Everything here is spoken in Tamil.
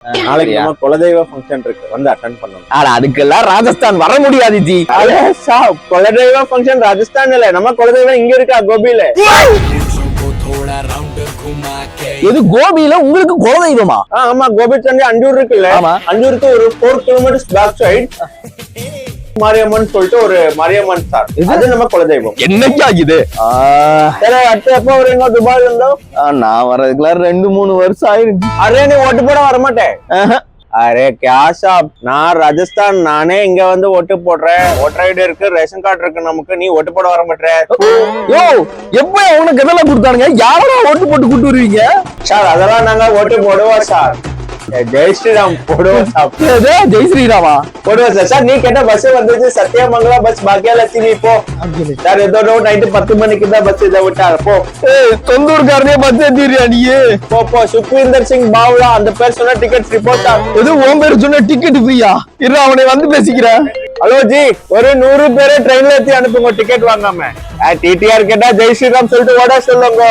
நாளைக்கு நம்ம குலதெய்வ ஃபங்க்ஷன் இருக்கு, வந்து அட்டெண்ட் பண்ணணும். ஆனா அதுக்கெல்லாம் ராஜஸ்தான் வர முடியாது ஜி. குலதெய்வ ஃபங்க்ஷன் ராஜஸ்தான் இல்ல, நம்ம குலதெய்வம் இங்க இருக்கா கோபியில. எது கோபியில உங்களுக்கு குலதெய்வமா? ஆமா, கோபி தாண்டி அஞ்சூர் இருக்குல்ல, அஞ்சூருக்கு ஒரு 4 kilometers பேக் சைடு மாரியம்மன் சொல்லிட்டு ஒரு மாரியம்மன் சார், இது நம்ம குலதெய்வம். என்னைக்கு ஆகுது? அடுத்து எப்ப வரீங்க துபாயில இருந்தோம்? நான் வர்றதுக்குலாம் 2-3 வருஷம் ஆயிருக்கு. அரே நீ ஓட்டு போட வரமாட்டேன். அரே கேஷா, நான் ராஜஸ்தான், நானே இங்க வந்து ஓட்டு போடுறேன். ஓட்டர் ஐடி இருக்கு, ரேஷன் கார்டு இருக்கு நமக்கு, நீ ஓட்டு போட வர மாட்டேன். யோ எப்ப உனக்கு இதெல்லாம் கொடுத்தானுங்க? யாரா ஓட்டு போட்டு கூட்டு வருவீங்க சார்? அதெல்லாம் நாங்க ஓட்டு போடுவோம் சார். ஜெய் ஸ்ரீராம் போடுவோம் சார். ஜெய் ஸ்ரீராமா போடுவோம் சார். சார் நீ கேட்ட பஸ் வந்துச்சு, சத்யமங்கலா பஸ், பாக்கியலட்சுமி போ சார். ஏதோ நைட்டு 10 மணிக்கு தான் பஸ் இதை விட்டாரு. போ தொந்தூர்காரனே பஸ் ஏத்திரியா நீ? போ சுக்வீந்தர் சிங் பாவ்லா அந்த பேர் சொன்ன டிக்கெட் ரிப்போர்ட் ஆகும். எது உன் பேர் சொன்ன டிக்கெட் ஃப்ரீயா? இரு அவனை வந்து பேசிக்கிறேன். ஹலோ ஜி, ஒரு 100 பேரை ட்ரெயின்ல ஏத்தி அனுப்புங்க டிக்கெட் வாங்காம. டிடிஆர் கேட்டா ஜெய் ஸ்ரீராம் சொல்லிட்டு ஓட சொல்லுங்க.